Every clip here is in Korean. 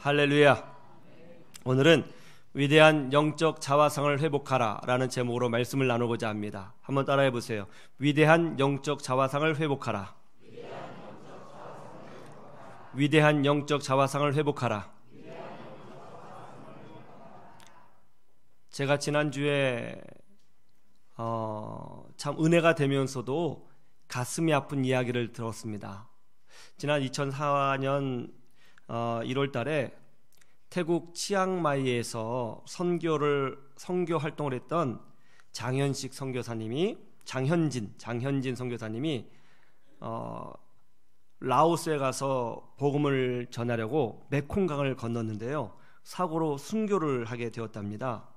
할렐루야. 오늘은 위대한 영적 자화상을 회복하라 라는 제목으로 말씀을 나누고자 합니다. 한번 따라해 보세요. 위대한 영적 자화상을 회복하라. 위대한 영적 자화상을 회복하라. 제가 지난주에 참 은혜가 되면서도 가슴이 아픈 이야기를 들었습니다. 지난 2004년 1월 달에 태국 치앙마이에서 선교 활동을 했던 장현진 선교사님이 라오스에 가서 복음을 전하려고 메콩강을 건넜는데요, 사고로 순교를 하게 되었답니다.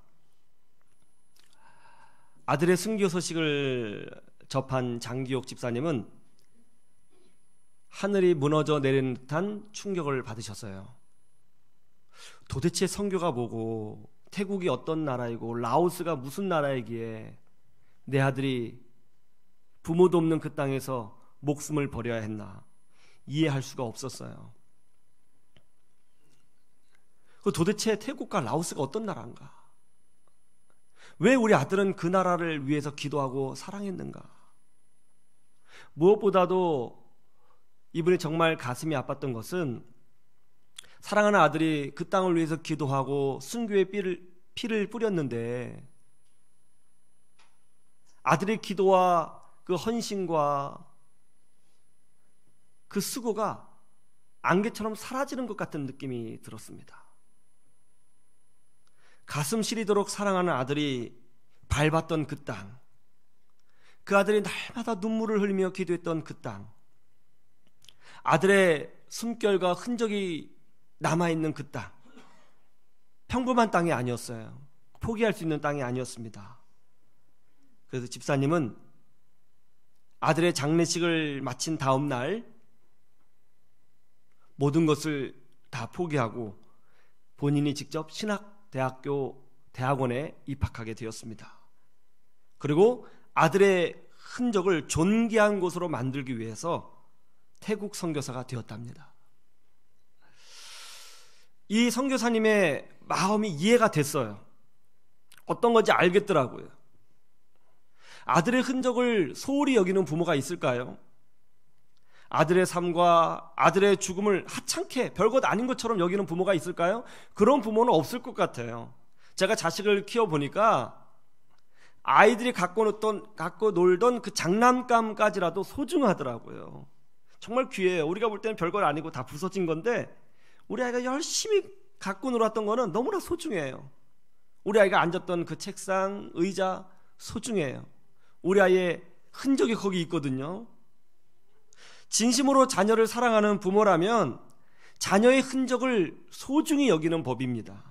아들의 순교 소식을 접한 장기옥 집사님은 하늘이 무너져 내리는 듯한 충격을 받으셨어요. 도대체 선교가 뭐고, 태국이 어떤 나라이고, 라오스가 무슨 나라이기에 내 아들이 부모도 없는 그 땅에서 목숨을 버려야 했나 이해할 수가 없었어요. 도대체 태국과 라오스가 어떤 나라인가? 왜 우리 아들은 그 나라를 위해서 기도하고 사랑했는가? 무엇보다도 이분이 정말 가슴이 아팠던 것은 사랑하는 아들이 그 땅을 위해서 기도하고 순교의 피를 뿌렸는데, 아들의 기도와 그 헌신과 그 수고가 안개처럼 사라지는 것 같은 느낌이 들었습니다. 가슴 시리도록 사랑하는 아들이 밟았던 그 땅, 그 아들이 날마다 눈물을 흘리며 기도했던 그 땅, 아들의 숨결과 흔적이 남아있는 그 땅, 평범한 땅이 아니었어요. 포기할 수 있는 땅이 아니었습니다. 그래서 집사님은 아들의 장례식을 마친 다음 날 모든 것을 다 포기하고 본인이 직접 대학원에 입학하게 되었습니다. 그리고 아들의 흔적을 존귀한 곳으로 만들기 위해서 태국 선교사가 되었답니다. 이 선교사님의 마음이 이해가 됐어요. 어떤 건지 알겠더라고요. 아들의 흔적을 소홀히 여기는 부모가 있을까요? 아들의 삶과 아들의 죽음을 하찮게 별것 아닌 것처럼 여기는 부모가 있을까요? 그런 부모는 없을 것 같아요. 제가 자식을 키워보니까 아이들이 갖고 놀던 그 장난감까지라도 소중하더라고요. 정말 귀해요. 우리가 볼 때는 별것 아니고 다 부서진 건데, 우리 아이가 열심히 갖고 놀았던 거는 너무나 소중해요. 우리 아이가 앉았던 그 책상, 의자 소중해요. 우리 아이의 흔적이 거기 있거든요. 진심으로 자녀를 사랑하는 부모라면 자녀의 흔적을 소중히 여기는 법입니다.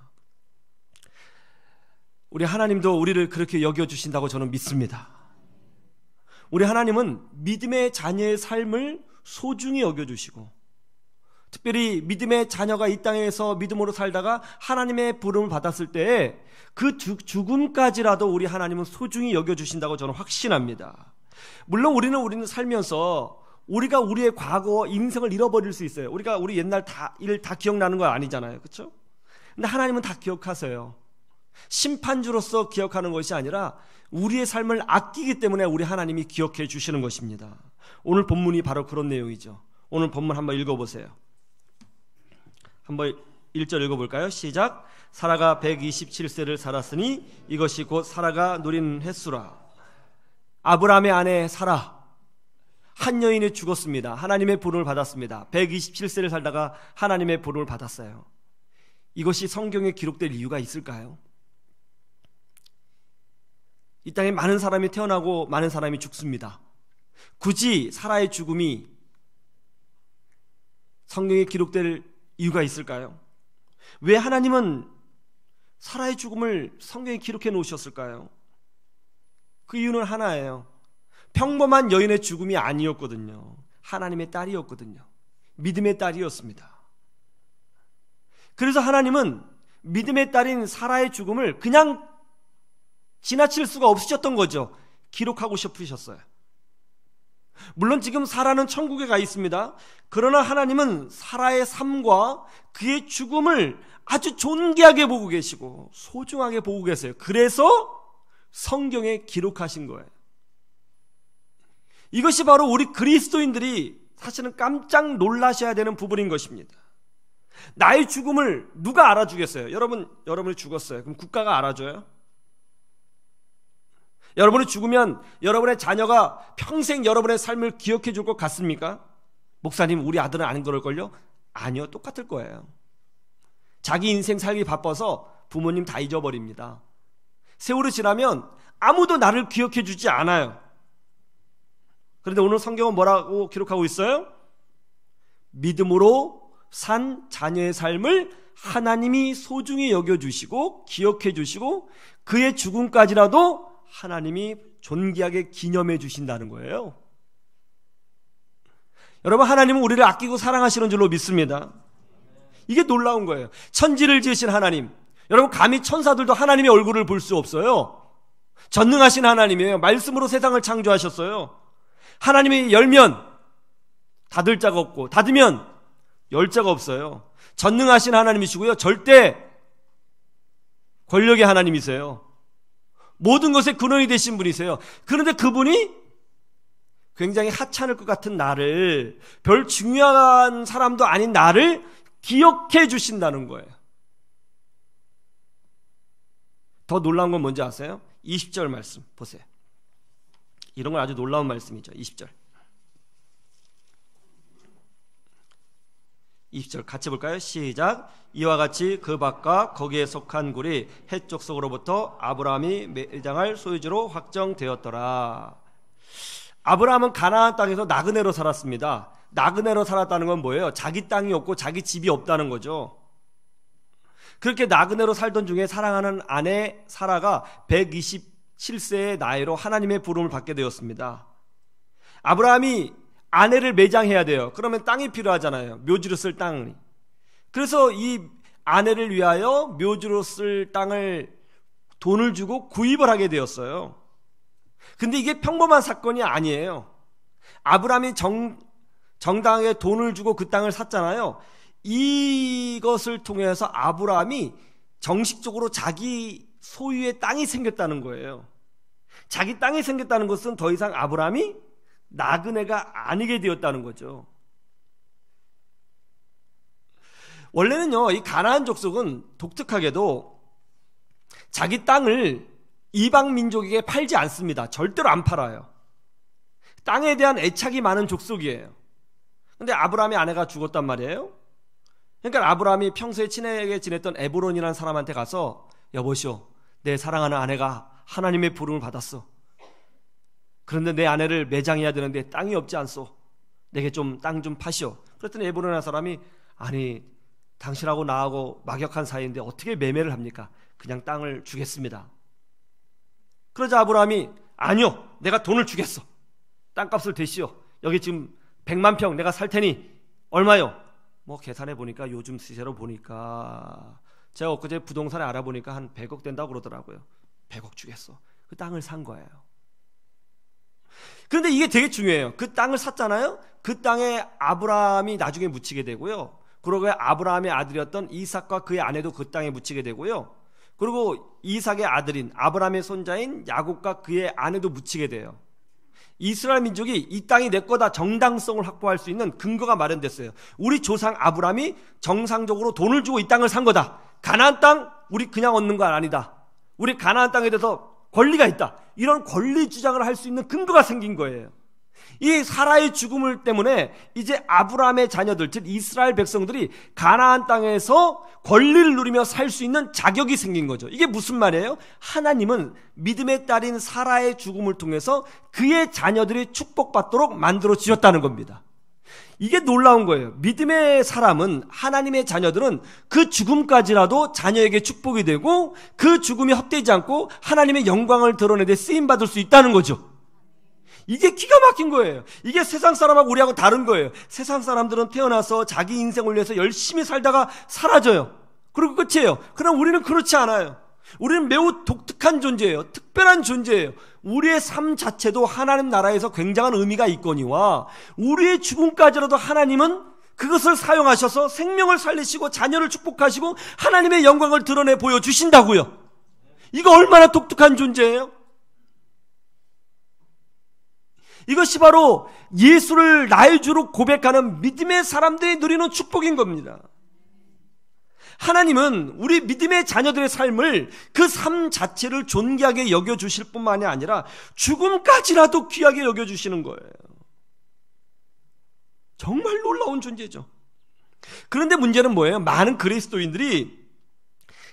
우리 하나님도 우리를 그렇게 여겨주신다고 저는 믿습니다. 우리 하나님은 믿음의 자녀의 삶을 소중히 여겨주시고, 특별히 믿음의 자녀가 이 땅에서 믿음으로 살다가 하나님의 부름을 받았을 때 그 죽음까지라도 우리 하나님은 소중히 여겨주신다고 저는 확신합니다. 물론 우리는 살면서 우리가 우리의 과거 인생을 잃어버릴 수 있어요. 우리 옛날 일 다 기억나는 거 아니잖아요. 그렇죠? 근데 하나님은 다 기억하세요. 심판주로서 기억하는 것이 아니라 우리의 삶을 아끼기 때문에 우리 하나님이 기억해 주시는 것입니다. 오늘 본문이 바로 그런 내용이죠. 오늘 본문 한번 읽어보세요. 한번 1절 읽어볼까요? 시작. 사라가 127세를 살았으니 이것이 곧 사라가 누린 횟수라. 아브라함의 아내 사라, 한 여인이 죽었습니다. 하나님의 부름을 받았습니다. 127세를 살다가 하나님의 부름을 받았어요. 이것이 성경에 기록될 이유가 있을까요? 이 땅에 많은 사람이 태어나고 많은 사람이 죽습니다. 굳이 사라의 죽음이 성경에 기록될 이유가 있을까요? 왜 하나님은 사라의 죽음을 성경에 기록해 놓으셨을까요? 그 이유는 하나예요. 평범한 여인의 죽음이 아니었거든요. 하나님의 딸이었거든요. 믿음의 딸이었습니다. 그래서 하나님은 믿음의 딸인 사라의 죽음을 그냥 지나칠 수가 없으셨던 거죠. 기록하고 싶으셨어요. 물론 지금 사라는 천국에 가 있습니다. 그러나 하나님은 사라의 삶과 그의 죽음을 아주 존귀하게 보고 계시고 소중하게 보고 계세요. 그래서 성경에 기록하신 거예요. 이것이 바로 우리 그리스도인들이 사실은 깜짝 놀라셔야 되는 부분인 것입니다. 나의 죽음을 누가 알아주겠어요? 여러분이 죽었어요. 그럼 국가가 알아줘요? 여러분이 죽으면 여러분의 자녀가 평생 여러분의 삶을 기억해 줄 것 같습니까? 목사님, 우리 아들은 안 그럴걸요? 아니요, 똑같을 거예요. 자기 인생 살기 바빠서 부모님 다 잊어버립니다. 세월이 지나면 아무도 나를 기억해 주지 않아요. 그런데 오늘 성경은 뭐라고 기록하고 있어요? 믿음으로 산 자녀의 삶을 하나님이 소중히 여겨주시고 기억해 주시고 그의 죽음까지라도 하나님이 존귀하게 기념해 주신다는 거예요. 여러분, 하나님은 우리를 아끼고 사랑하시는 줄로 믿습니다. 이게 놀라운 거예요. 천지를 지으신 하나님, 여러분 감히 천사들도 하나님의 얼굴을 볼 수 없어요. 전능하신 하나님이에요. 말씀으로 세상을 창조하셨어요. 하나님이 열면 닫을 자가 없고 닫으면 열 자가 없어요. 전능하신 하나님이시고요, 절대 권력의 하나님이세요. 모든 것의 근원이 되신 분이세요. 그런데 그분이 굉장히 하찮을 것 같은 나를, 별 중요한 사람도 아닌 나를 기억해 주신다는 거예요. 더 놀라운 건 뭔지 아세요? 20절 말씀 보세요. 이런 건 아주 놀라운 말씀이죠. 20절 같이 볼까요? 시작. 이와 같이 그 밭과 거기에 속한 굴이 해쪽 속으로부터 아브라함이 매장할 소유지로 확정되었더라. 아브라함은 가나안 땅에서 나그네로 살았습니다. 나그네로 살았다는 건 뭐예요? 자기 땅이 없고 자기 집이 없다는 거죠. 그렇게 나그네로 살던 중에 사랑하는 아내 사라가 127세의 나이로 하나님의 부름을 받게 되었습니다. 아브라함이 아내를 매장해야 돼요. 그러면 땅이 필요하잖아요. 묘지로 쓸 땅이. 그래서 이 아내를 위하여 묘지로 쓸 땅을 돈을 주고 구입을 하게 되었어요. 근데 이게 평범한 사건이 아니에요. 아브라함이 정당하게 돈을 주고 그 땅을 샀잖아요. 이것을 통해서 아브라함이 정식적으로 자기 소유의 땅이 생겼다는 거예요. 자기 땅이 생겼다는 것은 더 이상 아브라함이 나그네가 아니게 되었다는 거죠. 원래는요, 이 가나안 족속은 독특하게도 자기 땅을 이방 민족에게 팔지 않습니다. 절대로 안 팔아요. 땅에 대한 애착이 많은 족속이에요. 근데 아브라함의 아내가 죽었단 말이에요. 그러니까 아브라함이 평소에 친하게 지냈던 에브론이라는 사람한테 가서, 여보시오, 내 사랑하는 아내가 하나님의 부름을 받았어. 그런데 내 아내를 매장해야 되는데 땅이 없지 않소. 내게 좀 땅 좀 파시오. 그랬더니 에브론이라는 사람이, 아니 당신하고 나하고 막역한 사이인데 어떻게 매매를 합니까? 그냥 땅을 주겠습니다. 그러자 아브라함이, 아니요, 내가 돈을 주겠어. 땅값을 대시오. 여기 지금 100만 평 내가 살 테니 얼마요? 뭐 계산해 보니까 요즘 시세로 보니까 제가 엊그제 부동산에 알아보니까 한 100억 된다고 그러더라고요. 100억 주겠어. 그 땅을 산 거예요. 그런데 이게 되게 중요해요. 그 땅을 샀잖아요. 그 땅에 아브라함이 나중에 묻히게 되고요. 그리고 아브라함의 아들이었던 이삭과 그의 아내도 그 땅에 묻히게 되고요. 그리고 이삭의 아들인 아브라함의 손자인 야곱과 그의 아내도 묻히게 돼요. 이스라엘 민족이 이 땅이 내 거다 정당성을 확보할 수 있는 근거가 마련됐어요. 우리 조상 아브라함이 정상적으로 돈을 주고 이 땅을 산 거다. 가나안 땅 우리 그냥 얻는 건 아니다. 우리 가나안 땅에 대해서 권리가 있다. 이런 권리 주장을 할 수 있는 근거가 생긴 거예요. 이 사라의 죽음을 때문에 이제 아브라함의 자녀들, 즉 이스라엘 백성들이 가나안 땅에서 권리를 누리며 살 수 있는 자격이 생긴 거죠. 이게 무슨 말이에요? 하나님은 믿음의 딸인 사라의 죽음을 통해서 그의 자녀들이 축복받도록 만들어 주셨다는 겁니다. 이게 놀라운 거예요. 믿음의 사람은, 하나님의 자녀들은 그 죽음까지라도 자녀에게 축복이 되고 그 죽음이 헛되지 않고 하나님의 영광을 드러내되 쓰임받을 수 있다는 거죠. 이게 기가 막힌 거예요. 이게 세상 사람하고 우리하고 다른 거예요. 세상 사람들은 태어나서 자기 인생을 위해서 열심히 살다가 사라져요. 그리고 끝이에요. 그럼 우리는 그렇지 않아요. 우리는 매우 독특한 존재예요. 특별한 존재예요. 우리의 삶 자체도 하나님 나라에서 굉장한 의미가 있거니와 우리의 죽음까지라도 하나님은 그것을 사용하셔서 생명을 살리시고 자녀를 축복하시고 하나님의 영광을 드러내 보여주신다고요. 이거 얼마나 독특한 존재예요? 이것이 바로 예수를 나의 주로 고백하는 믿음의 사람들이 누리는 축복인 겁니다. 하나님은 우리 믿음의 자녀들의 삶을 그 삶 자체를 존귀하게 여겨주실 뿐만이 아니라 죽음까지라도 귀하게 여겨주시는 거예요. 정말 놀라운 존재죠. 그런데 문제는 뭐예요? 많은 그리스도인들이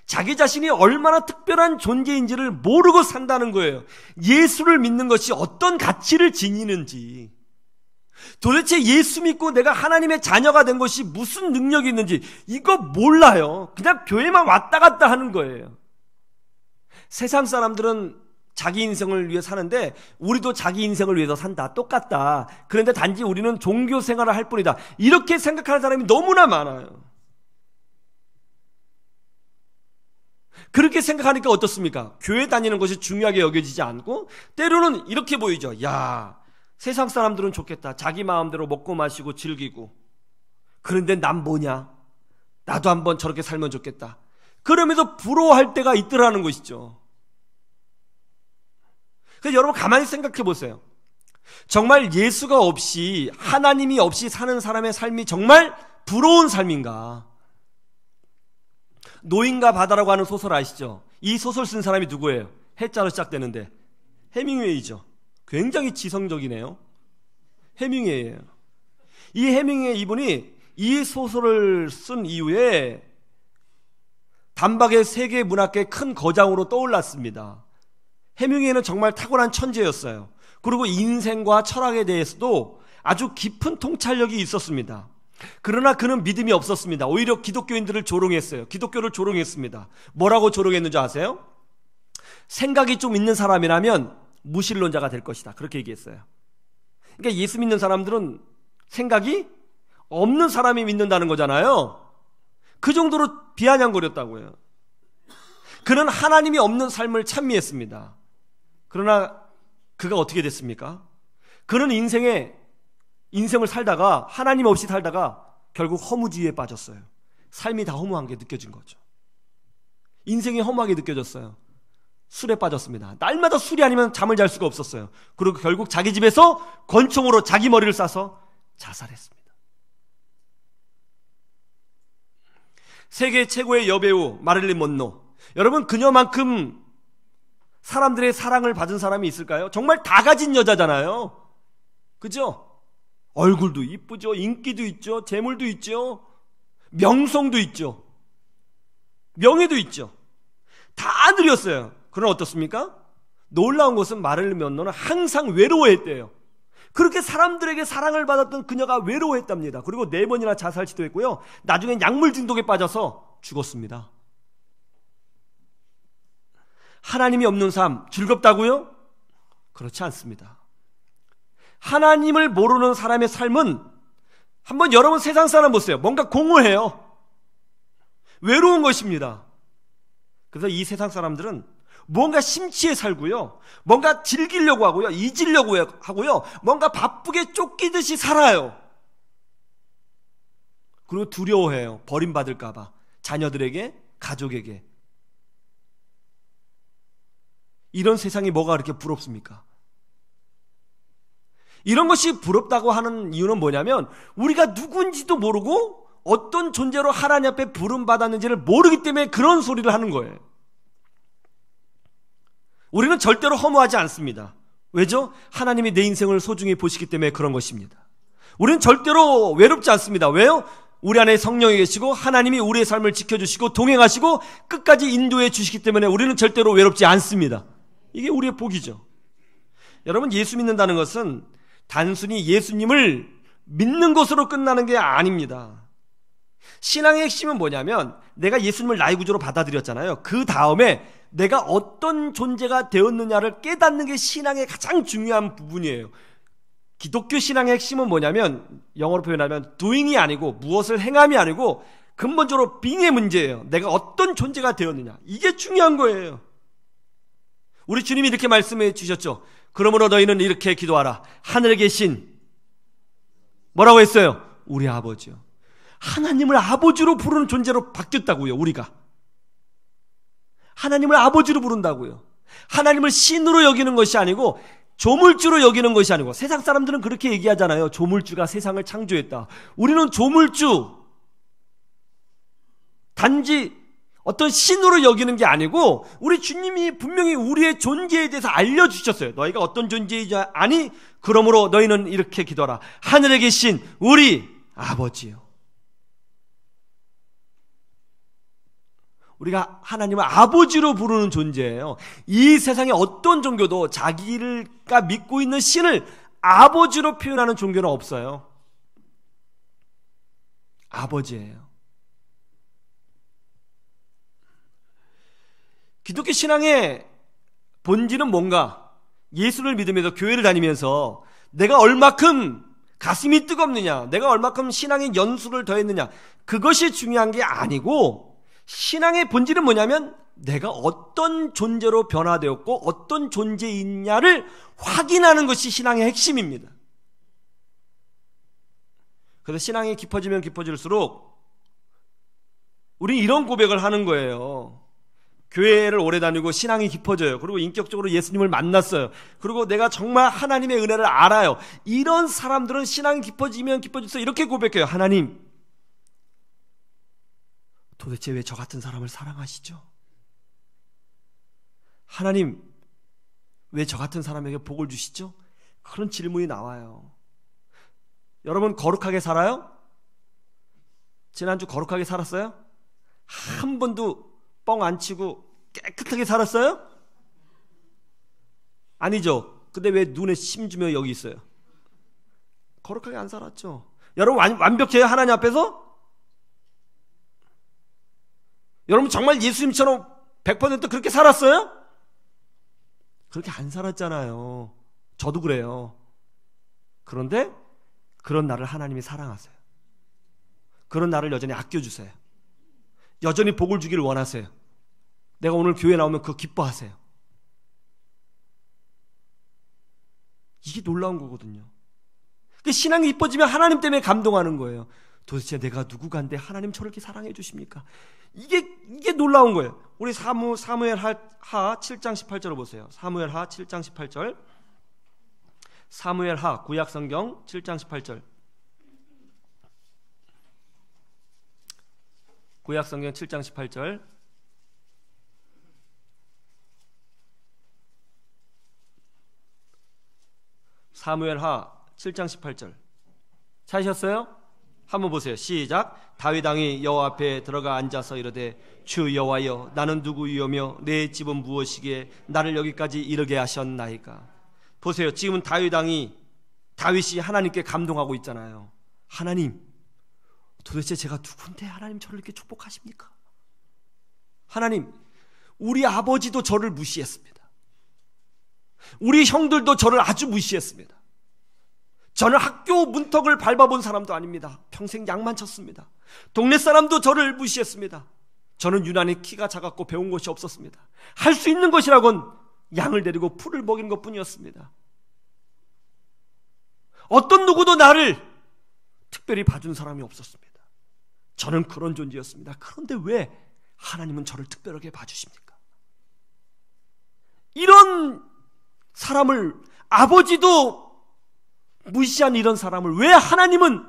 자기 자신이 얼마나 특별한 존재인지를 모르고 산다는 거예요. 예수를 믿는 것이 어떤 가치를 지니는지, 도대체 예수 믿고 내가 하나님의 자녀가 된 것이 무슨 능력이 있는지 이거 몰라요. 그냥 교회만 왔다 갔다 하는 거예요. 세상 사람들은 자기 인생을 위해 사는데 우리도 자기 인생을 위해서 산다. 똑같다. 그런데 단지 우리는 종교 생활을 할 뿐이다. 이렇게 생각하는 사람이 너무나 많아요. 그렇게 생각하니까 어떻습니까? 교회 다니는 것이 중요하게 여겨지지 않고 때로는 이렇게 보이죠. 야, 세상 사람들은 좋겠다. 자기 마음대로 먹고 마시고 즐기고. 그런데 난 뭐냐? 나도 한번 저렇게 살면 좋겠다. 그러면서 부러워할 때가 있더라는 것이죠. 그래서 여러분 가만히 생각해 보세요. 정말 예수가 없이, 하나님이 없이 사는 사람의 삶이 정말 부러운 삶인가? 노인과 바다라고 하는 소설 아시죠? 이 소설 쓴 사람이 누구예요? 해자로 시작되는데 해밍웨이죠. 굉장히 지성적이네요. 해밍웨이예요. 이 해밍웨이 이분이 이 소설을 쓴 이후에 단박에 세계 문학계의 큰 거장으로 떠올랐습니다. 해밍웨이는 정말 탁월한 천재였어요. 그리고 인생과 철학에 대해서도 아주 깊은 통찰력이 있었습니다. 그러나 그는 믿음이 없었습니다. 오히려 기독교인들을 조롱했어요. 기독교를 조롱했습니다. 뭐라고 조롱했는지 아세요? 생각이 좀 있는 사람이라면 무신론자가 될 것이다. 그렇게 얘기했어요. 그러니까 예수 믿는 사람들은 생각이 없는 사람이 믿는다는 거잖아요. 그 정도로 비아냥거렸다고요. 그는 하나님이 없는 삶을 찬미했습니다. 그러나 그가 어떻게 됐습니까? 그는 인생을 살다가 하나님 없이 살다가 결국 허무주의에 빠졌어요. 삶이 다 허무한 게 느껴진 거죠. 인생이 허무하게 느껴졌어요. 술에 빠졌습니다. 날마다 술이 아니면 잠을 잘 수가 없었어요. 그리고 결국 자기 집에서 권총으로 자기 머리를 쏴서 자살했습니다. 세계 최고의 여배우 마릴린 먼로, 여러분 그녀만큼 사람들의 사랑을 받은 사람이 있을까요? 정말 다 가진 여자잖아요. 그죠? 얼굴도 이쁘죠. 인기도 있죠. 재물도 있죠. 명성도 있죠. 명예도 있죠. 다 누렸어요. 그러나 어떻습니까? 놀라운 것은 마릴린 먼로는 항상 외로워했대요. 그렇게 사람들에게 사랑을 받았던 그녀가 외로워했답니다. 그리고 4번이나 자살 시도했고요. 나중엔 약물 중독에 빠져서 죽었습니다. 하나님이 없는 삶 즐겁다고요? 그렇지 않습니다. 하나님을 모르는 사람의 삶은, 한번 여러분 세상 사람 보세요. 뭔가 공허해요. 외로운 것입니다. 그래서 이 세상 사람들은 뭔가 심취해 살고요, 뭔가 즐기려고 하고요, 잊으려고 하고요, 뭔가 바쁘게 쫓기듯이 살아요. 그리고 두려워해요. 버림받을까 봐. 자녀들에게, 가족에게. 이런 세상이 뭐가 그렇게 부럽습니까? 이런 것이 부럽다고 하는 이유는 뭐냐면 우리가 누군지도 모르고 어떤 존재로 하나님 앞에 부름받았는지를 모르기 때문에 그런 소리를 하는 거예요. 우리는 절대로 허무하지 않습니다. 왜죠? 하나님이 내 인생을 소중히 보시기 때문에 그런 것입니다. 우리는 절대로 외롭지 않습니다. 왜요? 우리 안에 성령이 계시고 하나님이 우리의 삶을 지켜주시고 동행하시고 끝까지 인도해 주시기 때문에 우리는 절대로 외롭지 않습니다. 이게 우리의 복이죠. 여러분, 예수 믿는다는 것은 단순히 예수님을 믿는 것으로 끝나는 게 아닙니다. 신앙의 핵심은 뭐냐면 내가 예수님을 나의 구주로 받아들였잖아요. 그 다음에 내가 어떤 존재가 되었느냐를 깨닫는 게 신앙의 가장 중요한 부분이에요. 기독교 신앙의 핵심은 뭐냐면 영어로 표현하면 doing이 아니고, 무엇을 행함이 아니고 근본적으로 빙의 문제예요. 내가 어떤 존재가 되었느냐. 이게 중요한 거예요. 우리 주님이 이렇게 말씀해 주셨죠. 그러므로 너희는 이렇게 기도하라. 하늘에 계신 뭐라고 했어요? 우리 아버지요. 하나님을 아버지로 부르는 존재로 바뀌었다고요. 우리가 하나님을 아버지로 부른다고요. 하나님을 신으로 여기는 것이 아니고 조물주로 여기는 것이 아니고, 세상 사람들은 그렇게 얘기하잖아요. 조물주가 세상을 창조했다. 우리는 조물주, 단지 어떤 신으로 여기는 게 아니고, 우리 주님이 분명히 우리의 존재에 대해서 알려주셨어요. 너희가 어떤 존재이지 아니? 그러므로 너희는 이렇게 기도하라. 하늘에 계신 우리 아버지요. 우리가 하나님을 아버지로 부르는 존재예요. 이 세상의 어떤 종교도 자기가 믿고 있는 신을 아버지로 표현하는 종교는 없어요. 아버지예요. 기독교 신앙의 본질은 뭔가? 예수를 믿으면서 교회를 다니면서 내가 얼마큼 가슴이 뜨겁느냐, 내가 얼마큼 신앙의 연수를 더했느냐, 그것이 중요한 게 아니고, 신앙의 본질은 뭐냐면 내가 어떤 존재로 변화되었고 어떤 존재이냐를 확인하는 것이 신앙의 핵심입니다. 그래서 신앙이 깊어지면 깊어질수록 우리는 이런 고백을 하는 거예요. 교회를 오래 다니고 신앙이 깊어져요. 그리고 인격적으로 예수님을 만났어요. 그리고 내가 정말 하나님의 은혜를 알아요. 이런 사람들은 신앙이 깊어지면 깊어질수록 이렇게 고백해요. 하나님, 도대체 왜 저 같은 사람을 사랑하시죠? 하나님, 왜 저 같은 사람에게 복을 주시죠? 그런 질문이 나와요. 여러분 거룩하게 살아요? 지난주 거룩하게 살았어요? 한 번도 뻥 안 치고 깨끗하게 살았어요? 아니죠. 근데 왜 눈에 심주며 여기 있어요? 거룩하게 안 살았죠. 여러분 완벽해요? 하나님 앞에서? 여러분 정말 예수님처럼 100% 그렇게 살았어요? 그렇게 안 살았잖아요. 저도 그래요. 그런데 그런 나를 하나님이 사랑하세요. 그런 나를 여전히 아껴주세요. 여전히 복을 주기를 원하세요. 내가 오늘 교회 나오면 그거 기뻐하세요. 이게 놀라운 거거든요. 신앙이 깊어지면 하나님 때문에 감동하는 거예요. 도대체 내가 누구간데 하나님 저를 이렇게 사랑해 주십니까? 이게 놀라운 거예요. 우리 사무엘하 7장 18절을 보세요. 사무엘하 7장 18절. 사무엘하 구약성경 7장 18절. 구약성경 7장 18절. 사무엘하 7장 18절. 찾으셨어요? 한번 보세요. 시작. 다윗 왕이 여호와 앞에 들어가 앉아서 이르되 주 여호와여, 나는 누구이오며 내 집은 무엇이기에 나를 여기까지 이르게 하셨나이까. 보세요. 지금은 다윗이 하나님께 감동하고 있잖아요. 하나님, 도대체 제가 누군데 하나님 저를 이렇게 축복하십니까? 하나님, 우리 아버지도 저를 무시했습니다. 우리 형들도 저를 아주 무시했습니다. 저는 학교 문턱을 밟아본 사람도 아닙니다. 평생 양만 쳤습니다. 동네 사람도 저를 무시했습니다. 저는 유난히 키가 작았고 배운 것이 없었습니다. 할 수 있는 것이라곤 양을 데리고 풀을 먹이는 것뿐이었습니다. 어떤 누구도 나를 특별히 봐준 사람이 없었습니다. 저는 그런 존재였습니다. 그런데 왜 하나님은 저를 특별하게 봐주십니까? 이런 사람을, 아버지도 무시한 이런 사람을 왜 하나님은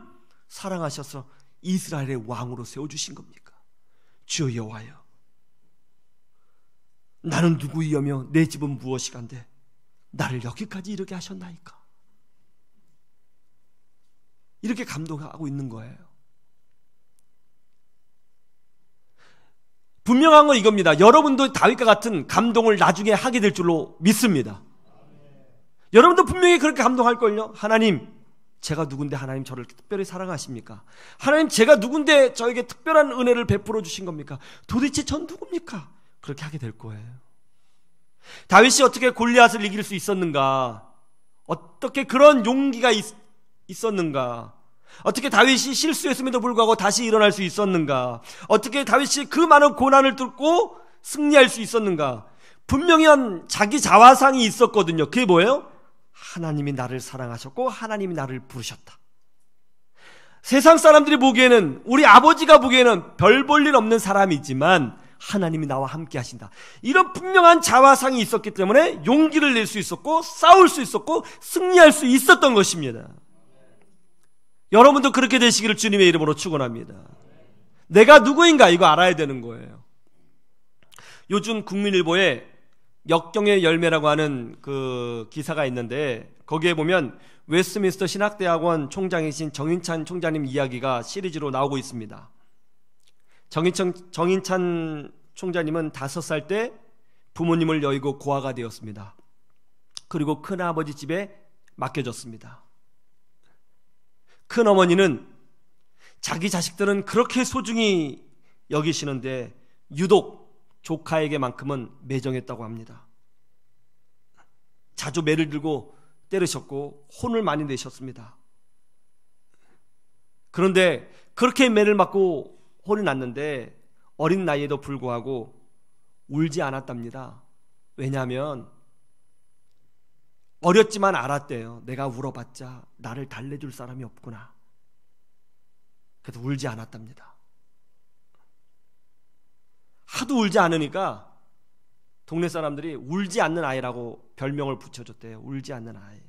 사랑하셔서 이스라엘의 왕으로 세워주신 겁니까? 주 여호와여, 나는 누구이오며 내 집은 무엇이간데 나를 여기까지 이르게 하셨나이까. 이렇게 감동하고 있는 거예요. 분명한 건 이겁니다. 여러분도 다윗과 같은 감동을 나중에 하게 될 줄로 믿습니다. 여러분도 분명히 그렇게 감동할걸요. 하나님, 제가 누군데 하나님 저를 특별히 사랑하십니까? 하나님, 제가 누군데 저에게 특별한 은혜를 베풀어 주신 겁니까? 도대체 전 누굽니까? 그렇게 하게 될 거예요. 다윗이 어떻게 골리앗을 이길 수 있었는가? 어떻게 그런 용기가 있었는가? 어떻게 다윗이 실수했음에도 불구하고 다시 일어날 수 있었는가? 어떻게 다윗이 그 많은 고난을 뚫고 승리할 수 있었는가? 분명히 자기 자화상이 있었거든요. 그게 뭐예요? 하나님이 나를 사랑하셨고 하나님이 나를 부르셨다. 세상 사람들이 보기에는, 우리 아버지가 보기에는 별 볼 일 없는 사람이지만 하나님이 나와 함께 하신다. 이런 분명한 자화상이 있었기 때문에 용기를 낼 수 있었고 싸울 수 있었고 승리할 수 있었던 것입니다. 여러분도 그렇게 되시기를 주님의 이름으로 축원합니다. 내가 누구인가 이거 알아야 되는 거예요. 요즘 국민일보에 역경의 열매라고 하는 그 기사가 있는데 거기에 보면 웨스트민스터 신학대학원 총장이신 정인찬 총장님 이야기가 시리즈로 나오고 있습니다. 정인찬 총장님은 5살 때 부모님을 여의고 고아가 되었습니다. 그리고 큰아버지 집에 맡겨졌습니다. 큰어머니는 자기 자식들은 그렇게 소중히 여기시는데 유독 조카에게만큼은 매정했다고 합니다. 자주 매를 들고 때리셨고 혼을 많이 내셨습니다. 그런데 그렇게 매를 맞고 혼이 났는데 어린 나이에도 불구하고 울지 않았답니다. 왜냐하면 어렸지만 알았대요. 내가 울어봤자 나를 달래줄 사람이 없구나. 그래서 울지 않았답니다. 하도 울지 않으니까 동네 사람들이 울지 않는 아이라고 별명을 붙여줬대요. 울지 않는 아이.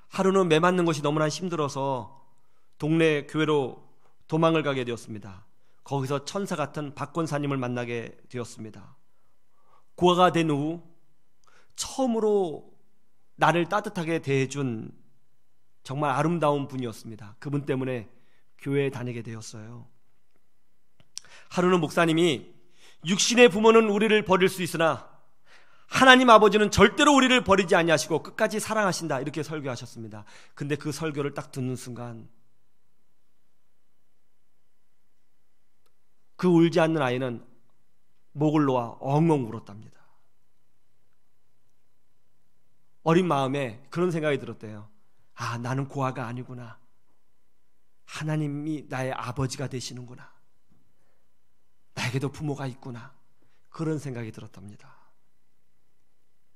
하루는 매 맞는 것이 너무나 힘들어서 동네 교회로 도망을 가게 되었습니다. 거기서 천사 같은 박권사님을 만나게 되었습니다. 고아가 된 후 처음으로 나를 따뜻하게 대해준 정말 아름다운 분이었습니다. 그분 때문에 교회에 다니게 되었어요. 하루는 목사님이 육신의 부모는 우리를 버릴 수 있으나 하나님 아버지는 절대로 우리를 버리지 아니하시고 끝까지 사랑하신다, 이렇게 설교하셨습니다. 근데 그 설교를 딱 듣는 순간 그 울지 않는 아이는 목을 놓아 엉엉 울었답니다. 어린 마음에 그런 생각이 들었대요. 아, 나는 고아가 아니구나. 하나님이 나의 아버지가 되시는구나. 나에게도 부모가 있구나. 그런 생각이 들었답니다.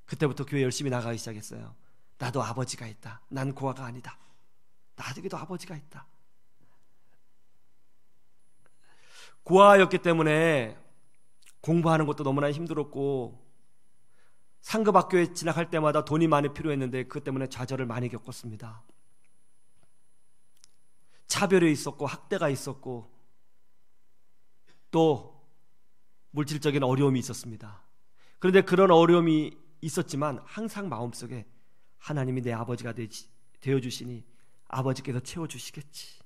그때부터 교회 열심히 나가기 시작했어요. 나도 아버지가 있다. 난 고아가 아니다. 나에게도 아버지가 있다. 고아였기 때문에 공부하는 것도 너무나 힘들었고 상급 학교에 진학할 때마다 돈이 많이 필요했는데 그것 때문에 좌절을 많이 겪었습니다. 차별이 있었고 학대가 있었고 또 물질적인 어려움이 있었습니다. 그런데 그런 어려움이 있었지만 항상 마음속에 하나님이 내 아버지가 되어주시니 아버지께서 채워주시겠지,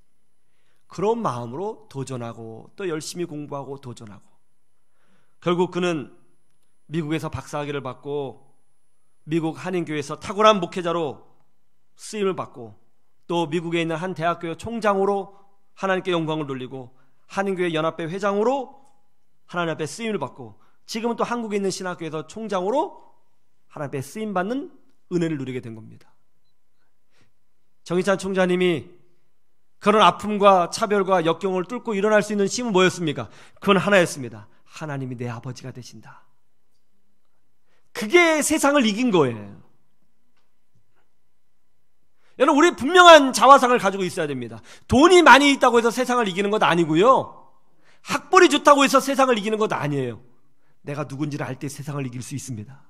그런 마음으로 도전하고 또 열심히 공부하고 도전하고 결국 그는 미국에서 박사학위를 받고 미국 한인교회에서 탁월한 목회자로 쓰임을 받고 또 미국에 있는 한 대학교의 총장으로 하나님께 영광을 돌리고 한인교회 연합회 회장으로 하나님 앞에 쓰임을 받고 지금은 또 한국에 있는 신학교에서 총장으로 하나님 앞에 쓰임받는 은혜를 누리게 된 겁니다. 정인찬 총장님이 그런 아픔과 차별과 역경을 뚫고 일어날 수 있는 힘은 뭐였습니까? 그건 하나였습니다. 하나님이 내 아버지가 되신다. 그게 세상을 이긴 거예요. 여러분, 우리 분명한 자화상을 가지고 있어야 됩니다. 돈이 많이 있다고 해서 세상을 이기는 것 아니고요, 학벌이 좋다고 해서 세상을 이기는 것 아니에요. 내가 누군지를 알 때 세상을 이길 수 있습니다.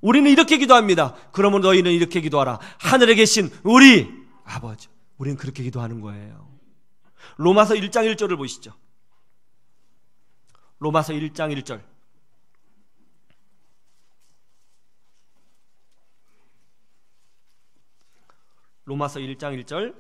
우리는 이렇게 기도합니다. 그러면 너희는 이렇게 기도하라. 하늘에 계신 우리 아버지. 우리는 그렇게 기도하는 거예요. 로마서 1장 1절을 보시죠. 로마서 1장 1절. 로마서 1장 1절.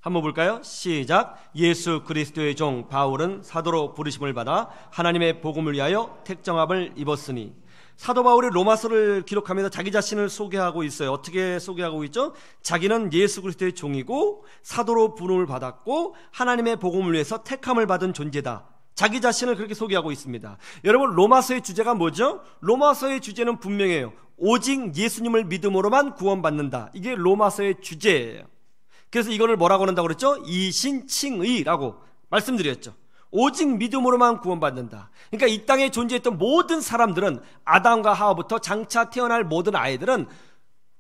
한번 볼까요? 시작. 예수 그리스도의 종 바울은 사도로 부르심을 받아 하나님의 복음을 위하여 택정함을 입었으니. 사도 바울이 로마서를 기록하면서 자기 자신을 소개하고 있어요. 어떻게 소개하고 있죠? 자기는 예수 그리스도의 종이고 사도로 부름을 받았고 하나님의 복음을 위해서 택함을 받은 존재다. 자기 자신을 그렇게 소개하고 있습니다. 여러분, 로마서의 주제가 뭐죠? 로마서의 주제는 분명해요. 오직 예수님을 믿음으로만 구원받는다. 이게 로마서의 주제예요. 그래서 이거를 뭐라고 한다고 그랬죠? 이신칭의라고 말씀드렸죠. 오직 믿음으로만 구원받는다. 그러니까 이 땅에 존재했던 모든 사람들은, 아담과 하와부터 장차 태어날 모든 아이들은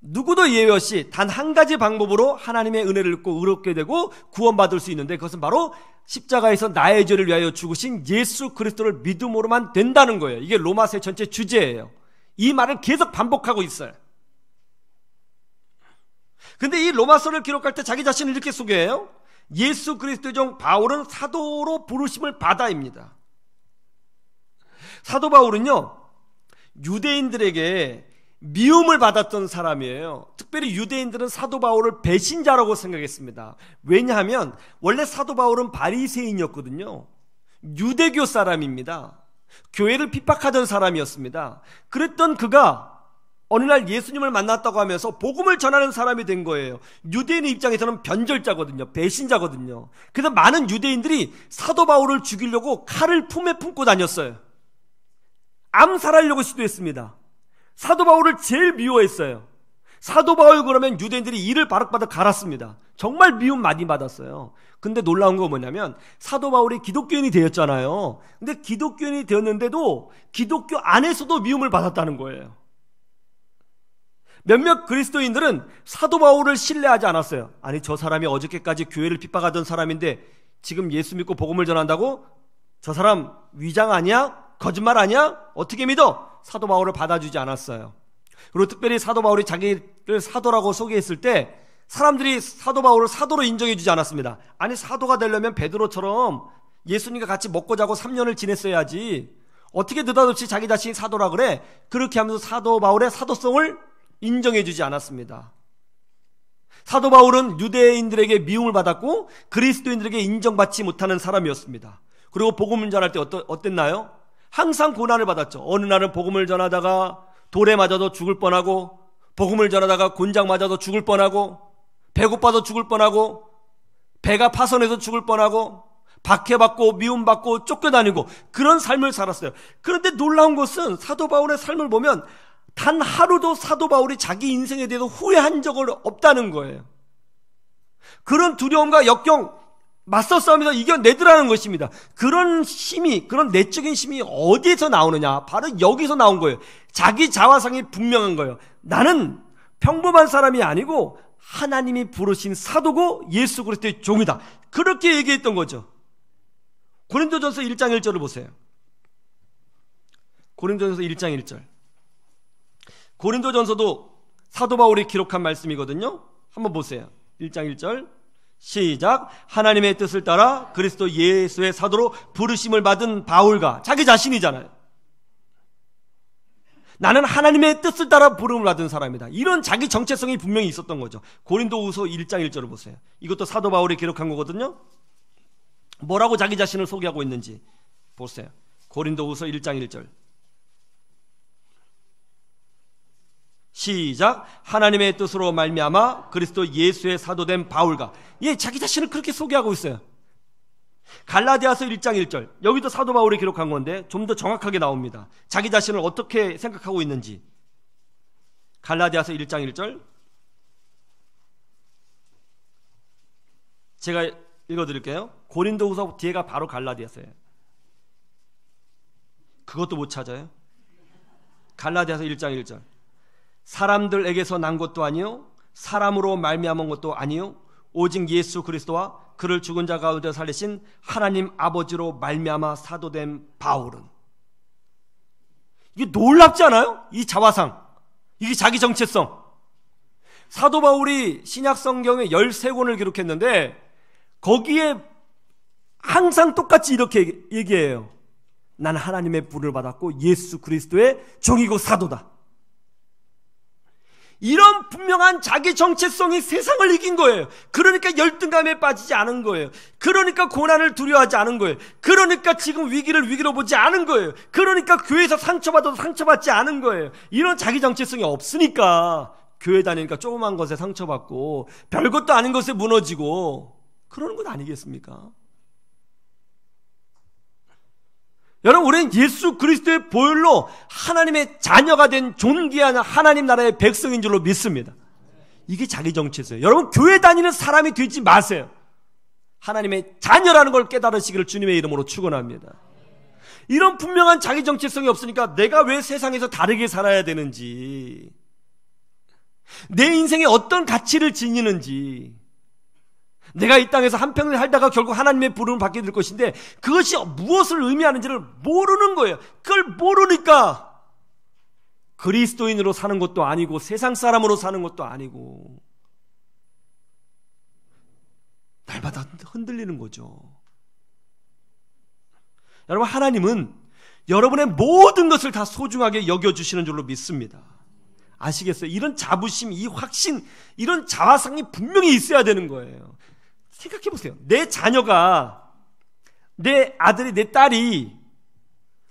누구도 예외 없이 단 한 가지 방법으로 하나님의 은혜를 얻고 의롭게 되고 구원받을 수 있는데, 그것은 바로 십자가에서 나의 죄를 위하여 죽으신 예수 그리스도를 믿음으로만 된다는 거예요. 이게 로마서의 전체 주제예요. 이 말을 계속 반복하고 있어요. 근데 이 로마서를 기록할 때 자기 자신을 이렇게 소개해요. 예수 그리스도의 종 바울은 사도로 부르심을 받아입니다. 사도 바울은요, 유대인들에게 미움을 받았던 사람이에요. 특별히 유대인들은 사도 바울을 배신자라고 생각했습니다. 왜냐하면 원래 사도 바울은 바리새인이었거든요. 유대교 사람입니다. 교회를 핍박하던 사람이었습니다. 그랬던 그가 어느 날 예수님을 만났다고 하면서 복음을 전하는 사람이 된 거예요. 유대인의 입장에서는 변절자거든요. 배신자거든요. 그래서 많은 유대인들이 사도 바울을 죽이려고 칼을 품에 품고 다녔어요. 암살하려고 시도했습니다. 사도 바울을 제일 미워했어요. 사도 바울 그러면 유대인들이 이를 바락바락 갈았습니다. 정말 미움 많이 받았어요. 근데 놀라운 건 뭐냐면 사도 바울이 기독교인이 되었잖아요. 근데 기독교인이 되었는데도 기독교 안에서도 미움을 받았다는 거예요. 몇몇 그리스도인들은 사도 바울을 신뢰하지 않았어요. 아니, 저 사람이 어저께까지 교회를 핍박하던 사람인데 지금 예수 믿고 복음을 전한다고? 저 사람 위장 아니야? 거짓말 아니야? 어떻게 믿어? 사도 바울을 받아주지 않았어요. 그리고 특별히 사도 바울이 자기를 사도라고 소개했을 때 사람들이 사도 바울을 사도로 인정해주지 않았습니다. 아니, 사도가 되려면 베드로처럼 예수님과 같이 먹고 자고 3년을 지냈어야지. 어떻게 느닷없이 자기 자신이 사도라 그래? 그렇게 하면서 사도 바울의 사도성을 인정해주지 않았습니다. 사도 바울은 유대인들에게 미움을 받았고 그리스도인들에게 인정받지 못하는 사람이었습니다. 그리고 복음을 전할 때 어땠나요? 항상 고난을 받았죠. 어느 날은 복음을 전하다가 돌에 맞아도 죽을 뻔하고, 복음을 전하다가 곤장 맞아도 죽을 뻔하고, 배고파서 죽을 뻔하고, 배가 파손해서 죽을 뻔하고, 박해받고 미움받고 쫓겨다니고, 그런 삶을 살았어요. 그런데 놀라운 것은 사도 바울의 삶을 보면 단 하루도 사도 바울이 자기 인생에 대해서 후회한 적은 없다는 거예요. 그런 두려움과 역경 맞서 싸우면서 이겨내더라는 것입니다. 그런 힘이, 그런 내적인 힘이 어디에서 나오느냐? 바로 여기서 나온 거예요. 자기 자화상이 분명한 거예요. 나는 평범한 사람이 아니고 하나님이 부르신 사도고 예수 그리스도의 종이다. 그렇게 얘기했던 거죠. 고린도전서 1장 1절을 보세요. 고린도전서 1장 1절. 고린도전서도 사도 바울이 기록한 말씀이거든요. 한번 보세요. 1장 1절 시작. 하나님의 뜻을 따라 그리스도 예수의 사도로 부르심을 받은 바울과, 자기 자신이잖아요. 나는 하나님의 뜻을 따라 부름을 받은 사람이다. 이런 자기 정체성이 분명히 있었던 거죠. 고린도후서 1장 1절을 보세요. 이것도 사도 바울이 기록한 거거든요. 뭐라고 자기 자신을 소개하고 있는지 보세요. 고린도후서 1장 1절 시작. 하나님의 뜻으로 말미암아 그리스도 예수의 사도된 바울과, 자기 자신을 그렇게 소개하고 있어요. 갈라디아서 1장 1절 여기도 사도 바울이 기록한 건데 좀 더 정확하게 나옵니다. 자기 자신을 어떻게 생각하고 있는지. 갈라디아서 1장 1절 제가 읽어드릴게요. 고린도후서 뒤에가 바로 갈라디아서예요. 그것도 못 찾아요. 갈라디아서 1장 1절 사람들에게서 난 것도 아니요 사람으로 말미암은 것도 아니요 오직 예수 그리스도와 그를 죽은 자 가운데 살리신 하나님 아버지로 말미암아 사도된 바울은. 이게 놀랍지 않아요? 이 자화상, 이게 자기 정체성. 사도 바울이 신약 성경에 13권을 기록했는데 거기에 항상 똑같이 이렇게 얘기해요. 난 하나님의 부름을 받았고 예수 그리스도의 종이고 사도다. 이런 분명한 자기 정체성이 세상을 이긴 거예요. 그러니까 열등감에 빠지지 않은 거예요. 그러니까 고난을 두려워하지 않은 거예요. 그러니까 지금 위기를 위기로 보지 않은 거예요. 그러니까 교회에서 상처받아도 상처받지 않은 거예요. 이런 자기 정체성이 없으니까 교회 다니니까 조그만 것에 상처받고 별것도 아닌 것에 무너지고 그러는 것 아니겠습니까? 여러분, 우리는 예수 그리스도의 보혈로 하나님의 자녀가 된 존귀한 하나님 나라의 백성인 줄로 믿습니다. 이게 자기 정체성이에요. 여러분, 교회 다니는 사람이 되지 마세요. 하나님의 자녀라는 걸 깨달으시기를 주님의 이름으로 축원합니다. 이런 분명한 자기 정체성이 없으니까 내가 왜 세상에서 다르게 살아야 되는지, 내 인생에 어떤 가치를 지니는지, 내가 이 땅에서 한평생 살다가 결국 하나님의 부름을 받게 될 것인데 그것이 무엇을 의미하는지를 모르는 거예요. 그걸 모르니까 그리스도인으로 사는 것도 아니고 세상 사람으로 사는 것도 아니고 날마다 흔들리는 거죠. 여러분, 하나님은 여러분의 모든 것을 다 소중하게 여겨주시는 줄로 믿습니다. 아시겠어요? 이런 자부심, 이 확신, 이런 자화상이 분명히 있어야 되는 거예요. 생각해 보세요. 내 자녀가, 내 아들이, 내 딸이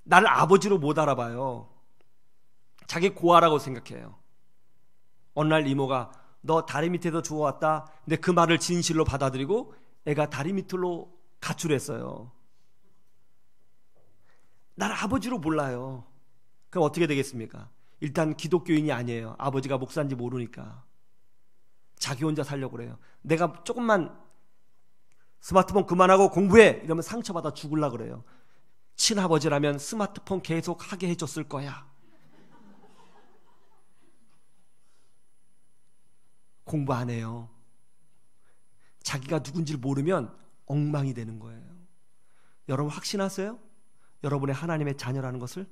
나를 아버지로 못 알아봐요. 자기 고아라고 생각해요. 어느 날 이모가 너 다리 밑에서 주워왔다. 근데 그 말을 진실로 받아들이고 애가 다리 밑으로 가출했어요. 나를 아버지로 몰라요. 그럼 어떻게 되겠습니까? 일단 기독교인이 아니에요. 아버지가 목사인지 모르니까 자기 혼자 살려고 그래요. 내가 조금만 스마트폰 그만하고 공부해 이러면 상처받아 죽으려고 그래요. 친아버지라면 스마트폰 계속 하게 해줬을 거야. 공부 안 해요. 자기가 누군지를 모르면 엉망이 되는 거예요. 여러분 확신하세요? 여러분의 하나님의 자녀라는 것을?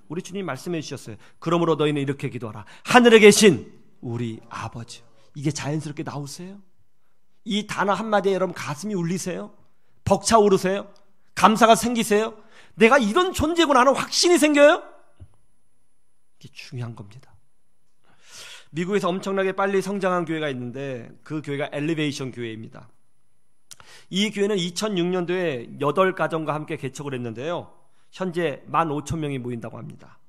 우리 주님 말씀해 주셨어요. 그러므로 너희는 이렇게 기도하라. 하늘에 계신 우리 아버지. 이게 자연스럽게 나오세요? 이 단어 한마디에 여러분 가슴이 울리세요? 벅차오르세요? 감사가 생기세요? 내가 이런 존재구나 하는 확신이 생겨요? 이게 중요한 겁니다. 미국에서 엄청나게 빨리 성장한 교회가 있는데 그 교회가 엘리베이션 교회입니다. 이 교회는 2006년도에 8가정과 함께 개척을 했는데요. 현재 15,000명이 모인다고 합니다.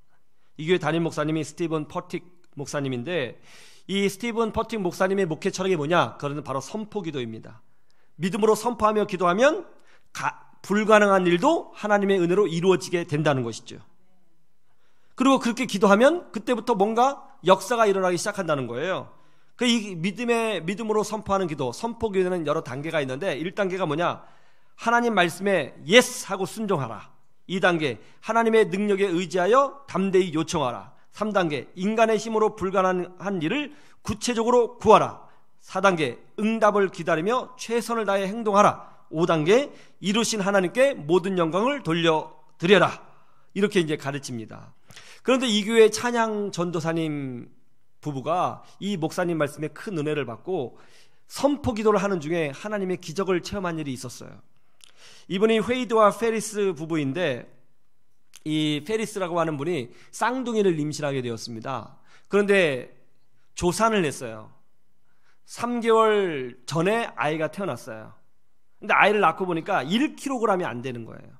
이 교회 담임 목사님이 스티븐 퍼틱 목사님인데 이 스티븐 퍼틱 목사님의 목회 철학이 뭐냐? 그것은 바로 선포기도입니다. 믿음으로 선포하며 기도하면 불가능한 일도 하나님의 은혜로 이루어지게 된다는 것이죠. 그리고 그렇게 기도하면 그때부터 뭔가 역사가 일어나기 시작한다는 거예요. 이 믿음으로 선포하는 기도, 선포기도는 여러 단계가 있는데 1단계가 뭐냐? 하나님 말씀에 예스 하고 순종하라. 2단계, 하나님의 능력에 의지하여 담대히 요청하라. 3단계, 인간의 힘으로 불가능한 일을 구체적으로 구하라. 4단계, 응답을 기다리며 최선을 다해 행동하라. 5단계, 이루신 하나님께 모든 영광을 돌려드려라. 이렇게 이제 가르칩니다. 그런데 이 교회 찬양 전도사님 부부가 이 목사님 말씀에 큰 은혜를 받고 선포 기도를 하는 중에 하나님의 기적을 체험한 일이 있었어요. 이분이 회이드와 페리스 부부인데 이 페리스라고 하는 분이 쌍둥이를 임신하게 되었습니다. 그런데 조산을 했어요. 3개월 전에 아이가 태어났어요. 근데 아이를 낳고 보니까 1kg이 안 되는 거예요.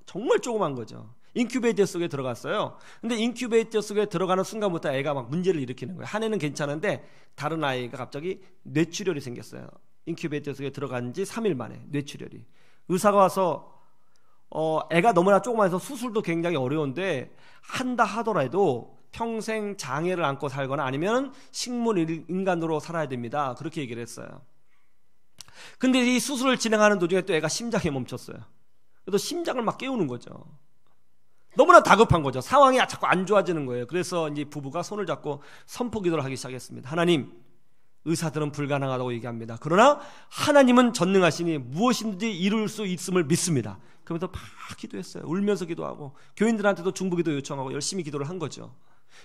정말 조그만 거죠. 인큐베이터 속에 들어갔어요. 근데 인큐베이터 속에 들어가는 순간부터 애가 막 문제를 일으키는 거예요. 한 애는 괜찮은데 다른 아이가 갑자기 뇌출혈이 생겼어요. 인큐베이터 속에 들어간 지 3일 만에 뇌출혈이. 의사가 와서 애가 너무나 조그만해서 수술도 굉장히 어려운데 한다 하더라도 평생 장애를 안고 살거나 아니면 식물 인간으로 살아야 됩니다. 그렇게 얘기를 했어요. 근데 이 수술을 진행하는 도중에 또 애가 심장이 멈췄어요. 그래서 심장을 막 깨우는 거죠. 너무나 다급한 거죠. 상황이 자꾸 안 좋아지는 거예요. 그래서 이제 부부가 손을 잡고 선포 기도를 하기 시작했습니다. 하나님, 의사들은 불가능하다고 얘기합니다. 그러나 하나님은 전능하시니 무엇이든지 이룰 수 있음을 믿습니다. 그러면서 막 기도했어요. 울면서 기도하고 교인들한테도 중보기도 요청하고 열심히 기도를 한 거죠.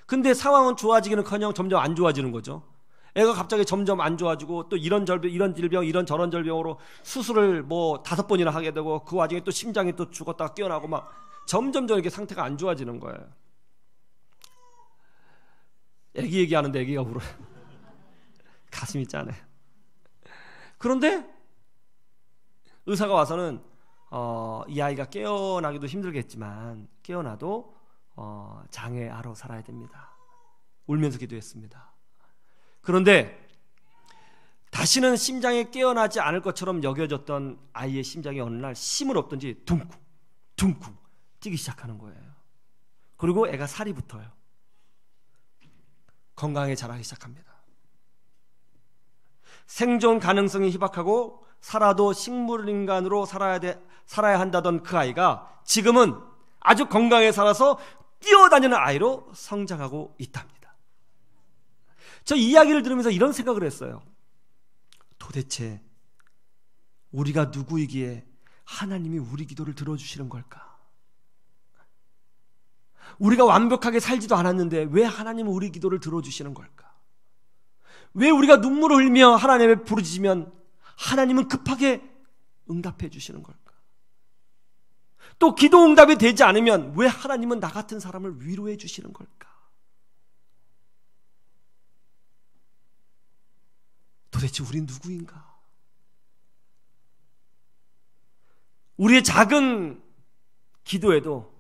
근데 상황은 좋아지기는커녕 점점 안 좋아지는 거죠. 애가 갑자기 점점 안 좋아지고 또 이런 질병, 이런 저런 질병으로 수술을 뭐 5번이나 하게 되고 그 와중에 또 심장이 또 죽었다가 깨어나고 막 점점 이렇게 상태가 안 좋아지는 거예요. 애기 얘기하는데 애기가 울어요. 가슴이 짠해. 그런데 의사가 와서는 이 아이가 깨어나기도 힘들겠지만 깨어나도 장애아로 살아야 됩니다. 울면서 기도했습니다. 그런데 다시는 심장이 깨어나지 않을 것처럼 여겨졌던 아이의 심장이 어느 날 힘을 없던지 둥쿵 찌기 시작하는 거예요. 그리고 애가 살이 붙어요. 건강하게 자라기 시작합니다. 생존 가능성이 희박하고 살아도 식물인간으로 살아야 한다던 그 아이가 지금은 아주 건강하게 살아서 뛰어다니는 아이로 성장하고 있답니다. 저 이야기를 들으면서 이런 생각을 했어요. 도대체 우리가 누구이기에 하나님이 우리 기도를 들어주시는 걸까? 우리가 완벽하게 살지도 않았는데 왜 하나님은 우리 기도를 들어주시는 걸까? 왜 우리가 눈물을 흘리며 하나님을 부르짖으면 하나님은 급하게 응답해 주시는 걸까? 또 기도 응답이 되지 않으면 왜 하나님은 나 같은 사람을 위로해 주시는 걸까? 도대체 우린 누구인가? 우리의 작은 기도에도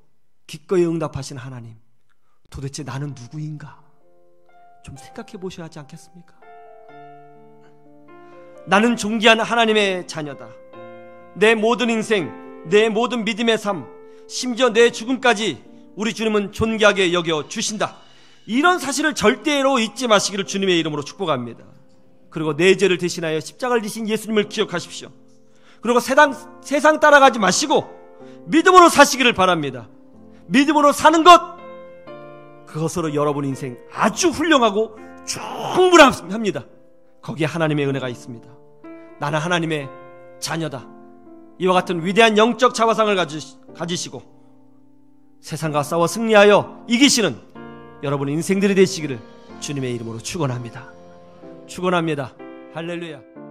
기꺼이 응답하신 하나님, 도대체 나는 누구인가? 좀 생각해 보셔야 하지 않겠습니까? 나는 존귀한 하나님의 자녀다. 내 모든 인생, 내 모든 믿음의 삶, 심지어 내 죽음까지 우리 주님은 존귀하게 여겨 주신다. 이런 사실을 절대로 잊지 마시기를 주님의 이름으로 축복합니다. 그리고 내 죄를 대신하여 십자가를 지신 예수님을 기억하십시오. 그리고 세상 따라가지 마시고 믿음으로 사시기를 바랍니다. 믿음으로 사는 것, 그것으로 여러분 인생 아주 훌륭하고 충분합니다. 거기에 하나님의 은혜가 있습니다. 나는 하나님의 자녀다. 이와 같은 위대한 영적 자화상을 가지시고 세상과 싸워 승리하여 이기시는 여러분 인생들이 되시기를 주님의 이름으로 축원합니다. 축원합니다. 할렐루야.